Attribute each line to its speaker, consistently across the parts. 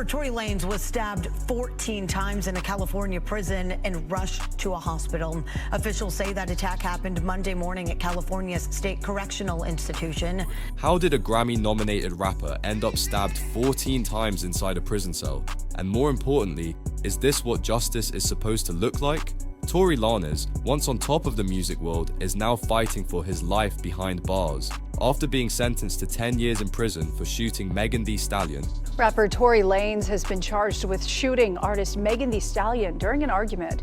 Speaker 1: Rapper Tory Lanez was stabbed 14 times in a California prison and rushed to a hospital. Officials say that attack happened Monday morning at California's State Correctional Institution.
Speaker 2: How did a Grammy-nominated rapper end up stabbed 14 times inside a prison cell? And more importantly, is this what justice is supposed to look like? Tory Lanez, once on top of the music world, is now fighting for his life behind bars after being sentenced to 10 years in prison for shooting Megan Thee Stallion.
Speaker 3: Rapper Tory Lanez has been charged with shooting artist Megan Thee Stallion during an argument.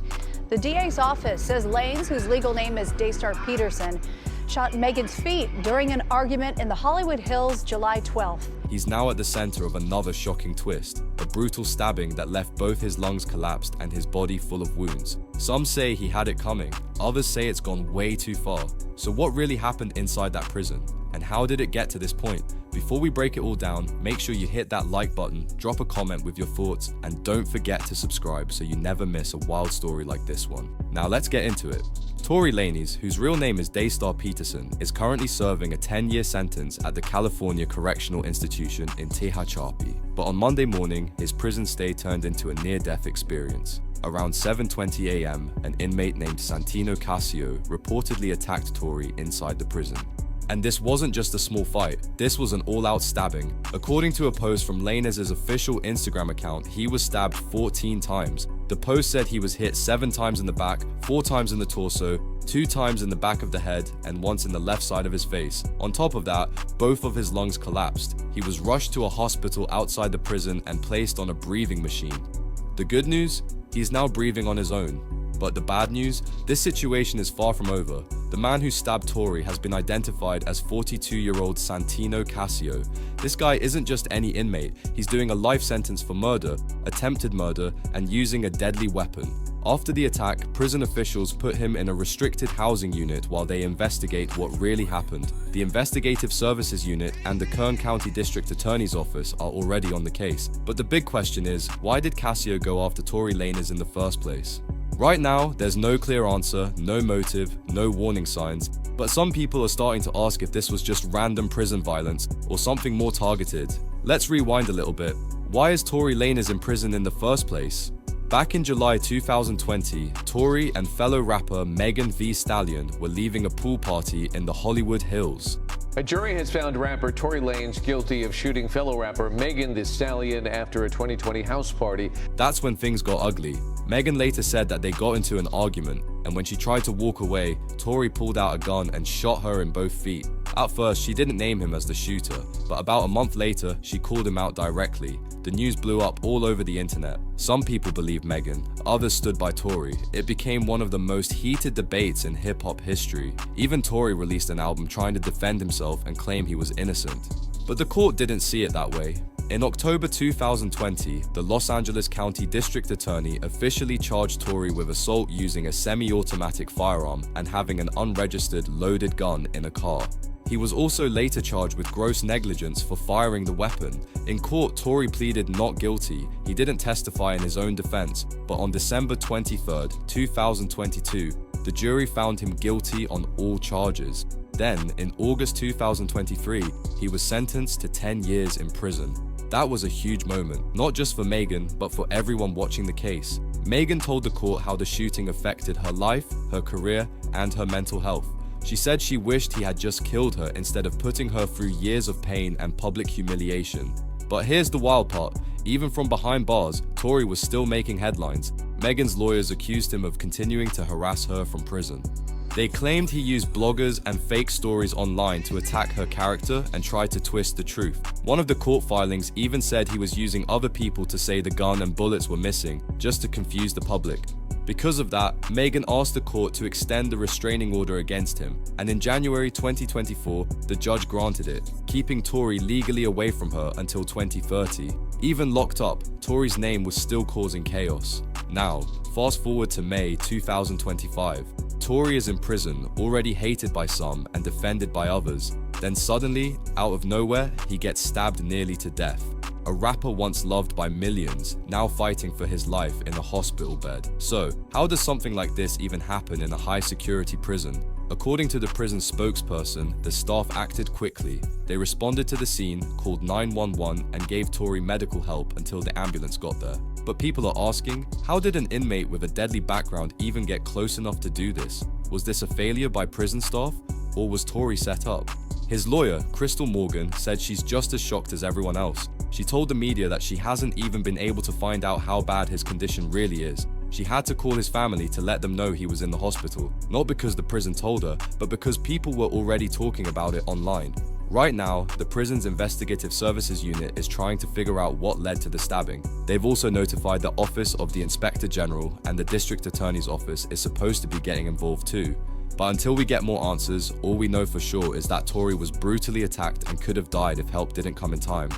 Speaker 3: The DA's office says Lanez, whose legal name is Daystar Peterson, shot Megan's feet during an argument in the Hollywood Hills July 12th.
Speaker 2: He's now at the center of another shocking twist, a brutal stabbing that left both his lungs collapsed and his body full of wounds. Some say he had it coming, others say it's gone way too far. So what really happened inside that prison? And how did it get to this point? Before we break it all down, make sure you hit that like button, drop a comment with your thoughts, and don't forget to subscribe so you never miss a wild story like this one. Now let's get into it. Tory Lanez, whose real name is Daystar Peterson, is currently serving a 10-year sentence at the California Correctional Institution in Tehachapi. But on Monday morning, his prison stay turned into a near-death experience. Around 7:20 a.m., an inmate named Santino Casio reportedly attacked Tory inside the prison. And this wasn't just a small fight, this was an all-out stabbing. According to a post from Lanez's official Instagram account, he was stabbed 14 times. The post said he was hit 7 times in the back, 4 times in the torso, 2 times in the back of the head, and once in the left side of his face. On top of that, both of his lungs collapsed. He was rushed to a hospital outside the prison and placed on a breathing machine. The good news? He's now breathing on his own. But the bad news? This situation is far from over. The man who stabbed Tory has been identified as 42-year-old Santino Casio. This guy isn't just any inmate, he's doing a life sentence for murder, attempted murder, and using a deadly weapon. After the attack, prison officials put him in a restricted housing unit while they investigate what really happened. The Investigative Services Unit and the Kern County District Attorney's Office are already on the case. But the big question is, why did Casio go after Tory Lanez in the first place? Right now, there's no clear answer, no motive, no warning signs, but some people are starting to ask if this was just random prison violence or something more targeted. Let's rewind a little bit. Why is Tory Lanez in prison in the first place? Back in July 2020, Tory and fellow rapper Megan Thee Stallion were leaving a pool party in the Hollywood Hills.
Speaker 4: A jury has found rapper Tory Lanez guilty of shooting fellow rapper Megan Thee Stallion after a 2020 house party.
Speaker 2: That's when things got ugly. Megan later said that they got into an argument, and when she tried to walk away, Tory pulled out a gun and shot her in both feet. At first, she didn't name him as the shooter, but about a month later, she called him out directly. The news blew up all over the internet. Some people believed Megan, others stood by Tory. It became one of the most heated debates in hip-hop history. Even Tory released an album trying to defend himself and claim he was innocent. But the court didn't see it that way. In October 2020, the Los Angeles County District Attorney officially charged Tory with assault using a semi-automatic firearm and having an unregistered loaded gun in a car. He was also later charged with gross negligence for firing the weapon. In court, Tory pleaded not guilty. He didn't testify in his own defense, but on December 23, 2022, the jury found him guilty on all charges. Then, in August 2023, he was sentenced to 10 years in prison. That was a huge moment, not just for Megan, but for everyone watching the case. Megan told the court how the shooting affected her life, her career, and her mental health. She said she wished he had just killed her instead of putting her through years of pain and public humiliation. But here's the wild part. Even from behind bars, Tory was still making headlines. Megan's lawyers accused him of continuing to harass her from prison. They claimed he used bloggers and fake stories online to attack her character and try to twist the truth. One of the court filings even said he was using other people to say the gun and bullets were missing, just to confuse the public. Because of that, Megan asked the court to extend the restraining order against him, and in January 2024, the judge granted it, keeping Tory legally away from her until 2030. Even locked up, Tory's name was still causing chaos. Now, fast forward to May 2025. Tory is in prison, already hated by some and defended by others. Then suddenly, out of nowhere, he gets stabbed nearly to death. A rapper once loved by millions, now fighting for his life in a hospital bed. So, how does something like this even happen in a high-security prison? According to the prison spokesperson, the staff acted quickly. They responded to the scene, called 911, and gave Tory medical help until the ambulance got there. But people are asking, how did an inmate with a deadly background even get close enough to do this? Was this a failure by prison staff, or was Tory set up? His lawyer, Crystal Morgan, said she's just as shocked as everyone else. She told the media that she hasn't even been able to find out how bad his condition really is. She had to call his family to let them know he was in the hospital, not because the prison told her, but because people were already talking about it online. Right now, the prison's investigative services unit is trying to figure out what led to the stabbing. They've also notified the Office of the Inspector General, and the District Attorney's Office is supposed to be getting involved too. But until we get more answers, all we know for sure is that Tory was brutally attacked and could have died if help didn't come in time.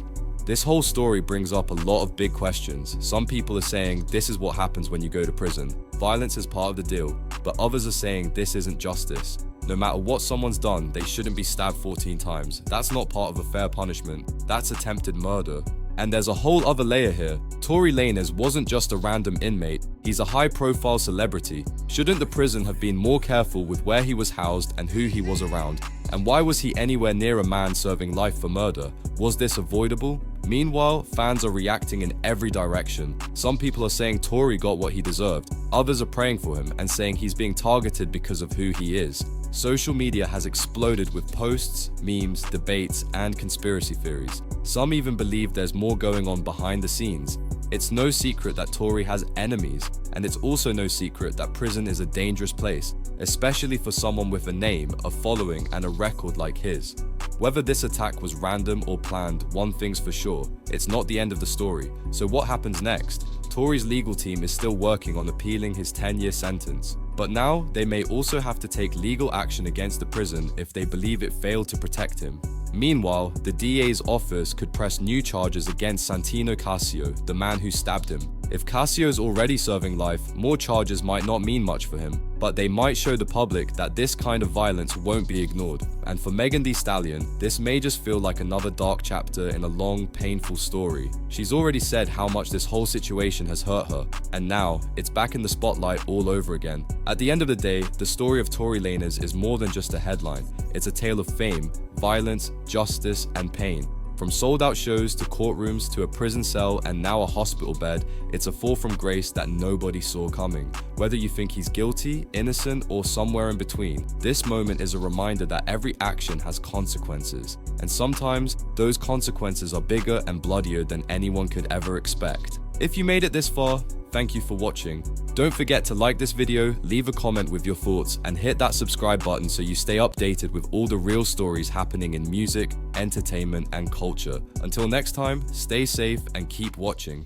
Speaker 2: This whole story brings up a lot of big questions. Some people are saying this is what happens when you go to prison. Violence is part of the deal, but others are saying this isn't justice. No matter what someone's done, they shouldn't be stabbed 14 times. That's not part of a fair punishment. That's attempted murder. And there's a whole other layer here. Tory Lanez wasn't just a random inmate, he's a high-profile celebrity. Shouldn't the prison have been more careful with where he was housed and who he was around? And why was he anywhere near a man serving life for murder? Was this avoidable? Meanwhile, fans are reacting in every direction. Some people are saying Tory got what he deserved. Others are praying for him and saying he's being targeted because of who he is. Social media has exploded with posts, memes, debates, and conspiracy theories. Some even believe there's more going on behind the scenes. It's no secret that Tory has enemies, and it's also no secret that prison is a dangerous place, especially for someone with a name, a following, and a record like his. Whether this attack was random or planned, one thing's for sure, it's not the end of the story. So what happens next? Tory's legal team is still working on appealing his 10-year sentence. But now, they may also have to take legal action against the prison if they believe it failed to protect him. Meanwhile, the DA's office could press new charges against Santino Casio, the man who stabbed him. If Casio's already serving life, more charges might not mean much for him, but they might show the public that this kind of violence won't be ignored. And for Megan Thee Stallion, this may just feel like another dark chapter in a long, painful story. She's already said how much this whole situation has hurt her, and now, it's back in the spotlight all over again. At the end of the day, the story of Tory Lanez is more than just a headline. It's a tale of fame, violence, justice, and pain. From sold-out shows to courtrooms to a prison cell and now a hospital bed, it's a fall from grace that nobody saw coming. Whether you think he's guilty, innocent, or somewhere in between, this moment is a reminder that every action has consequences. And sometimes, those consequences are bigger and bloodier than anyone could ever expect. If you made it this far, thank you for watching. Don't forget to like this video, leave a comment with your thoughts, and hit that subscribe button so you stay updated with all the real stories happening in music, entertainment, and culture. Until next time, stay safe and keep watching.